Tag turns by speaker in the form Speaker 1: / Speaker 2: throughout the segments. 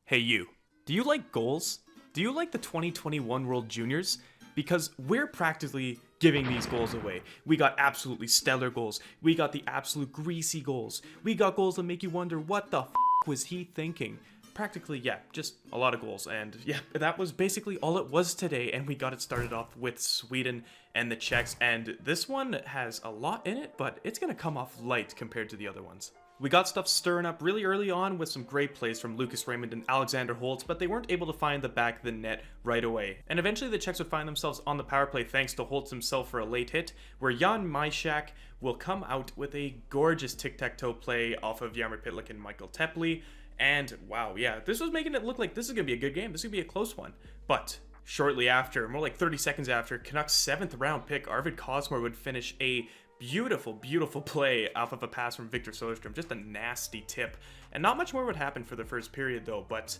Speaker 1: Hey you, do you like goals? Do you like the 2021 World Juniors? Because we're practically giving these goals away. We got absolutely stellar goals. We got the absolute greasy goals. We got goals that make you wonder what the was he thinking? Practically, yeah, just a lot of goals. And yeah, that was basically all it was today. And we got it started off with Sweden and the Czechs. And this one has a lot in it, but it's gonna come off light compared to the other ones. We got stuff stirring up really early on with some great plays from Lucas Raymond and Alexander Holtz, but they weren't able to find the back of the net right away. And eventually the Czechs would find themselves on the power play thanks to Holtz himself for a late hit, where Jan Myszak will come out with a gorgeous tic-tac-toe play off of Jaromir Pitlick and Michael Tepley. And wow, yeah, this was making it look like this is going to be a good game. This is going to be a close one. But shortly after, more like 30 seconds after, Canucks 7th round pick Arvid Cosmore would finish a beautiful play off of a pass from Victor Soderstrom. Just a nasty tip. And not much more would happen for the first period though, but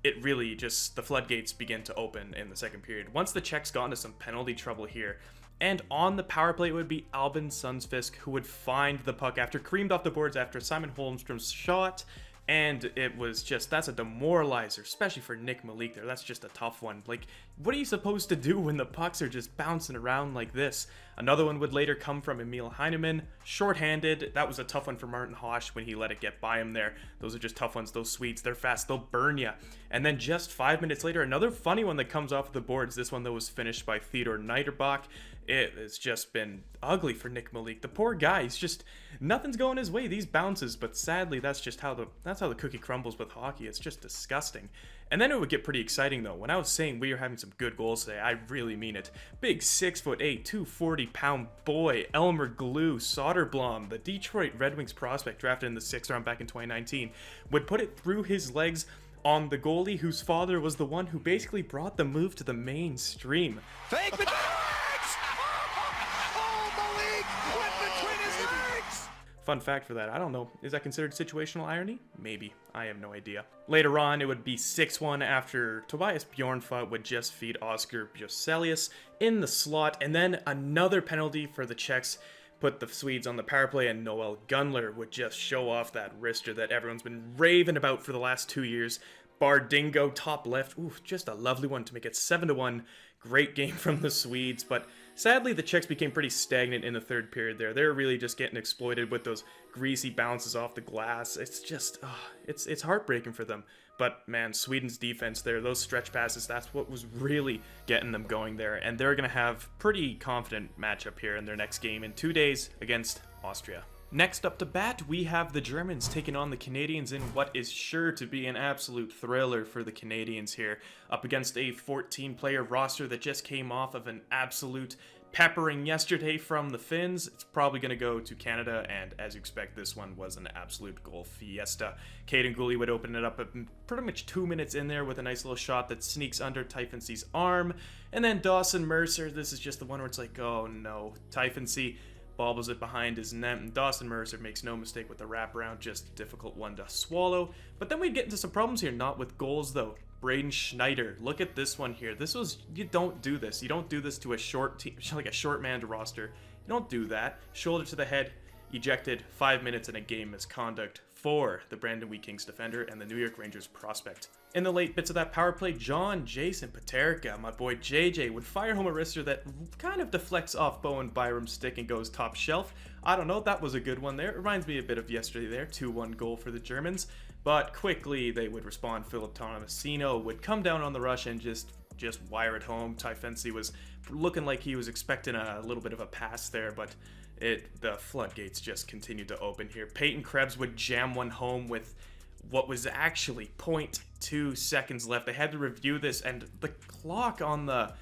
Speaker 1: it really just, the floodgates begin to open in the second period. Once the Czechs got into some penalty trouble here, and on the power play it would be Albin Sundsfisk who would find the puck after creamed off the boards after Simon Holmstrom's shot. And it was just, that's a demoralizer, especially for Nick Malik there. That's just a tough one. Like, what are you supposed to do when the pucks are just bouncing around like this? Another one would later come from Emil Heineman, shorthanded. That was a tough one for Martin Hosch when he let it get by him there. Those are just tough ones. Those Swedes, they're fast. They'll burn you. And then just 5 minutes later, another funny one that comes off the boards. This one, though, was finished by Theodor Niederbach. It has just been ugly for Nick Malik. The poor guy, he's just, nothing's going his way. These bounces, but sadly, that's just how the cookie crumbles with hockey. It's just disgusting. And then it would get pretty exciting though. When I was saying we are having some good goals today, I really mean it. Big 6'8", 240-pound boy Elmer Glue Soderblom, the Detroit Red Wings prospect drafted in the 6th round back in 2019, would put it through his legs on the goalie whose father was the one who basically brought the move to the mainstream.
Speaker 2: Fake between legs! Oh, Malik went between his legs!
Speaker 1: Fun fact for that, I don't know, is that considered situational irony? Maybe, I have no idea. Later on, it would be 6-1 after Tobias Bjornfot would just feed Oscar Bjoselius in the slot, and then another penalty for the Czechs put the Swedes on the power play, and Noel Gunler would just show off that wrister that everyone's been raving about for the last 2 years. Bardingo, top left, ooh, just a lovely one to make it 7-1. Great game from the Swedes, but sadly the Czechs became pretty stagnant in the third period there. They're really just getting exploited with those greasy bounces off the glass. It's just, it's heartbreaking for them. But man, Sweden's defense there, those stretch passes, that's what was really getting them going there. And they're going to have pretty confident matchup here in their next game in 2 days against Austria. Next up to bat, we have the Germans taking on the Canadians in what is sure to be an absolute thriller for the Canadians here, up against a 14-player roster that just came off of an absolute peppering yesterday from the Finns. It's probably going to go to Canada, and as you expect, this one was an absolute goal fiesta. Caden Gooley would open it up pretty much 2 minutes in there with a nice little shot that sneaks under Typhonse's arm, and then Dawson Mercer, this is just the one where it's like, oh no, Typhonse bobbles it behind his net, and Dawson Mercer makes no mistake with the wraparound, just a difficult one to swallow. But then we'd get into some problems here, not with goals though. Braden Schneider, look at this one here. This was, you don't do this. You don't do this to a short team, like a short-manned roster. You don't do that. Shoulder to the head, ejected, 5 minutes in a game misconduct for the Brandon Wheat Kings defender and the New York Rangers prospect. In the late bits of that power play, Jason Paterka, my boy JJ, would fire home a wrister that kind of deflects off Bowen Byram's stick and goes top shelf. I don't know, that was a good one there. It reminds me a bit of yesterday there, 2-1 goal for the Germans. But quickly they would respond. Philip Tomasino would come down on the rush and just wire it home. Typhonse was looking like he was expecting a little bit of a pass there, but the floodgates just continued to open here. Peyton Krebs would jam one home with what was actually 0.2 seconds left. They had to review this, and the clock on the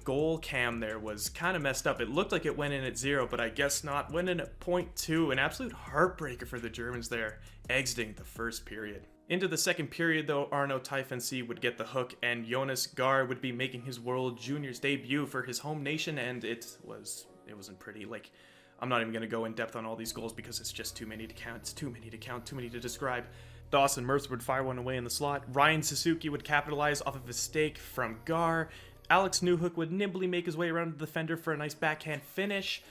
Speaker 1: goal cam there was kind of messed up. It looked like it went in at 0, but I guess not. Went in at 0.2, an absolute heartbreaker for the Germans there, exiting the first period. Into the second period though, Arno Typhonse would get the hook, and Jonas Gar would be making his World Juniors debut for his home nation, and it wasn't pretty. Like, I'm not even going to go in depth on all these goals because it's just too many to count. It's too many to count, too many to describe. Dawson Mercer would fire one away in the slot. Ryan Suzuki would capitalize off of a stake from Gar. Alex Newhook would nimbly make his way around the defender for a nice backhand finish.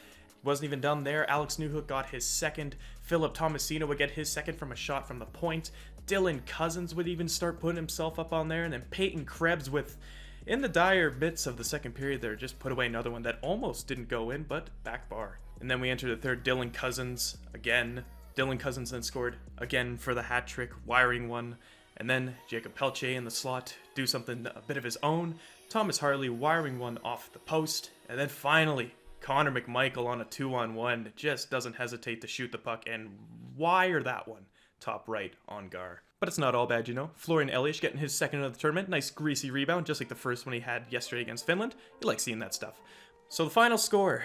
Speaker 1: Wasn't even done there. Alex Newhook got his second. Philip Tomasino would get his second from a shot from the point. Dylan Cousins would even start putting himself up on there, and then Peyton Krebs with, in the dire bits of the second period there, just put away another one that almost didn't go in, but back bar. And then we enter the third, Dylan Cousins again. Dylan Cousins then scored again for the hat trick, wiring one. And then Jacob Pelche in the slot do something a bit of his own. Thomas Harley wiring one off the post. And then finally, Connor McMichael on a 2-on-1 just doesn't hesitate to shoot the puck and wire that one top right on Gar. But it's not all bad, you know. Florian Elias getting his second of the tournament. Nice greasy rebound, just like the first one he had yesterday against Finland. You like seeing that stuff. So the final score.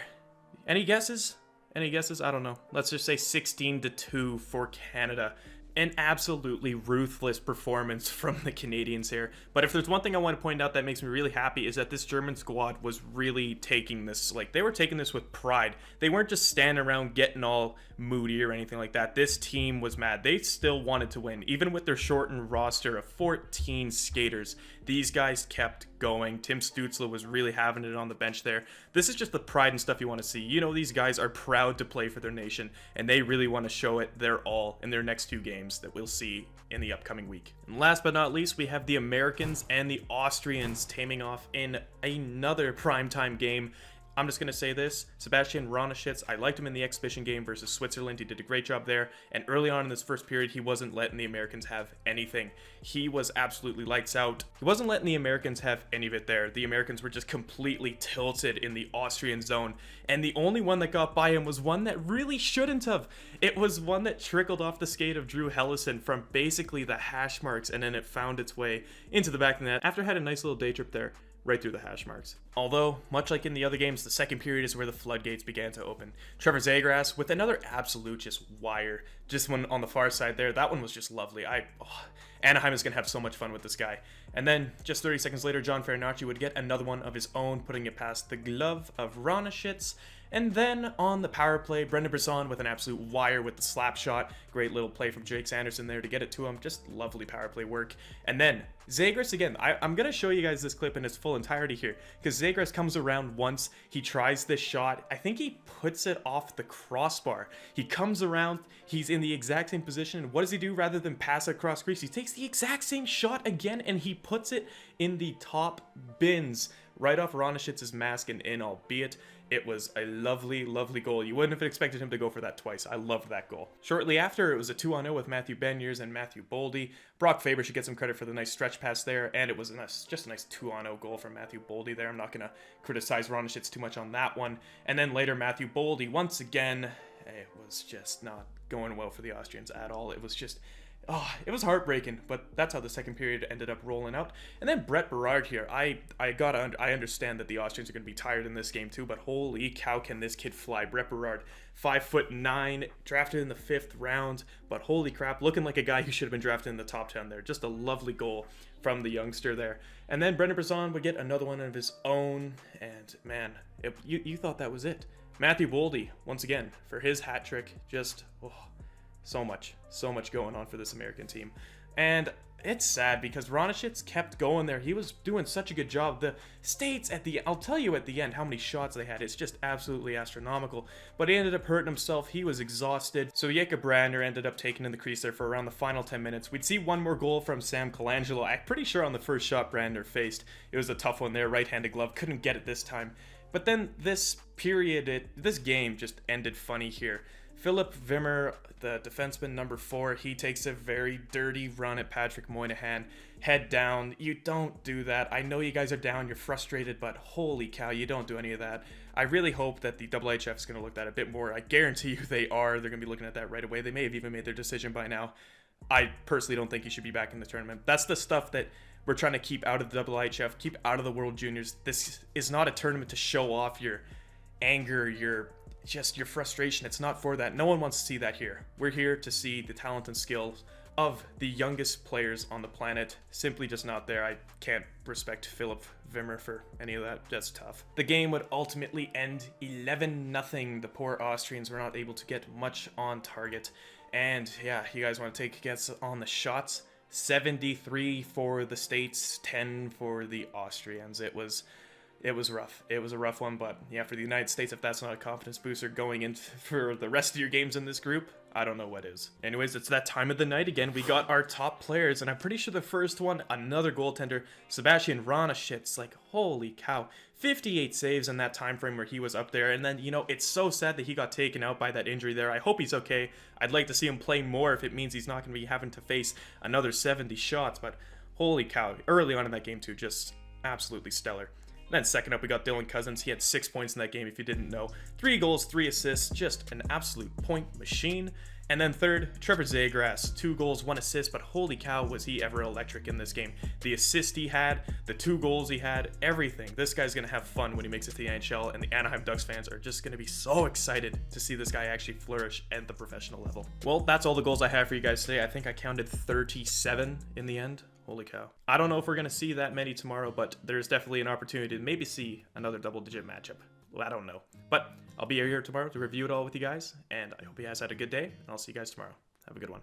Speaker 1: Any guesses? Any guesses? I don't know. Let's just say 16-2 for Canada. An absolutely ruthless performance from the Canadians here. But if there's one thing I want to point out that makes me really happy is that this German squad was really taking this, like, they were taking this with pride. They weren't just standing around getting all moody or anything like that. This team was mad. They still wanted to win. Even with their shortened roster of 14 skaters, these guys kept going. Tim Stützle was really having it on the bench there. This is just the pride and stuff you want to see. You know, these guys are proud to play for their nation, and they really want to show it their all in their next two games that we'll see in the upcoming week. And last but not least, we have the Americans and the Austrians teaming off in another primetime game. I'm just going to say this, Sebastian Ronashitz, I liked him in the exhibition game versus Switzerland. He did a great job there. And early on in this first period, he wasn't letting the Americans have anything. He was absolutely lights out. He wasn't letting the Americans have any of it there. The Americans were just completely tilted in the Austrian zone. And the only one that got by him was one that really shouldn't have. It was one that trickled off the skate of Drew Hellison from basically the hash marks, and then it found its way into the back of the net after it had a nice little day trip there. Right through the hash marks. Although, much like in the other games, the second period is where the floodgates began to open. Trevor Zegras with another absolute just wire. Just one on the far side there. That one was just lovely. Anaheim is going to have so much fun with this guy. And then, just 30 seconds later, John Farinacci would get another one of his own, putting it past the glove of Ronashitz. And then on the power play, Brendan Brisson with an absolute wire with the slap shot. Great little play from Jake Sanderson there to get it to him. Just lovely power play work. And then Zegras again. I'm going to show you guys this clip in its full entirety here, because Zegras comes around once. He tries this shot. I think he puts it off the crossbar. He comes around. He's in the exact same position. And what does he do? Rather than pass across crease, he takes the exact same shot again, and he puts it in the top bins right off Ronashitz's mask and in, albeit it was a lovely, lovely goal. You wouldn't have expected him to go for that twice. I loved that goal. Shortly after, it was a 2-on-0 with Matthew Beniers and Matthew Boldy. Brock Faber should get some credit for the nice stretch pass there, and it was just a nice 2-on-0 goal from Matthew Boldy there. I'm not going to criticize Ronashitz too much on that one. And then later, Matthew Boldy, once again, it was just not going well for the Austrians at all. It was just... it was heartbreaking, but that's how the second period ended up rolling out. And then Brett Berard here. I understand that the Austrians are going to be tired in this game too, but holy cow, can this kid fly. Brett Berard, 5'9", drafted in the 5th round, but holy crap, looking like a guy who should have been drafted in the top 10 there. Just a lovely goal from the youngster there. And then Brendan Brisson would get another one of his own, and man, you thought that was it. Matthew Boldy, once again, for his hat trick, just... so much going on for this American team. And it's sad because Ronashitz kept going there. He was doing such a good job. The States I'll tell you at the end how many shots they had. It's just absolutely astronomical. But he ended up hurting himself. He was exhausted. So Jakob Brander ended up taking in the crease there for around the final 10 minutes. We'd see one more goal from Sam Colangelo. I'm pretty sure on the first shot Brander faced. It was a tough one there. Right-handed glove. Couldn't get it this time. But then this game just ended funny here. Philip Wimmer, the defenseman number 4, he takes a very dirty run at Patrick Moynihan. Head down. You don't do that. I know you guys are down. You're frustrated, but holy cow, you don't do any of that. I really hope that the IIHF is going to look at that a bit more. I guarantee you they are. They're going to be looking at that right away. They may have even made their decision by now. I personally don't think he should be back in the tournament. That's the stuff that we're trying to keep out of the IIHF, keep out of the World Juniors. This is not a tournament to show off your anger, your frustration. It's not for that. No one wants to see that here. We're here to see the talent and skills of the youngest players on the planet. Simply just not there. I can't respect Philip Wimmer for any of that. That's tough. The game would ultimately end 11-0. The poor Austrians were not able to get much on target. And yeah, you guys want to take a guess on the shots? 73 for the States, 10 for the Austrians. It was It was rough. It was a rough one, but yeah, for the United States, if that's not a confidence booster going in for the rest of your games in this group, I don't know what is. Anyways, it's that time of the night again. We got our top players, and I'm pretty sure the first one, another goaltender, Sebastian Ranashits. Like, holy cow. 58 saves in that time frame where he was up there, and then, you know, it's so sad that he got taken out by that injury there. I hope he's okay. I'd like to see him play more if it means he's not going to be having to face another 70 shots, but holy cow. Early on in that game, too, just absolutely stellar. Then second up, we got Dylan Cousins. He had 6 points in that game, if you didn't know. 3 goals, 3 assists, just an absolute point machine. And then third, Trevor Zegras, 2 goals, 1 assist, but holy cow, was he ever electric in this game. The assist he had, the 2 goals he had, everything. This guy's going to have fun when he makes it to the NHL, and the Anaheim Ducks fans are just going to be so excited to see this guy actually flourish at the professional level. Well, that's all the goals I have for you guys today. I think I counted 37 in the end. Holy cow. I don't know if we're going to see that many tomorrow, but there's definitely an opportunity to maybe see another double-digit matchup. Well, I don't know. But I'll be here tomorrow to review it all with you guys, and I hope you guys had a good day, and I'll see you guys tomorrow. Have a good one.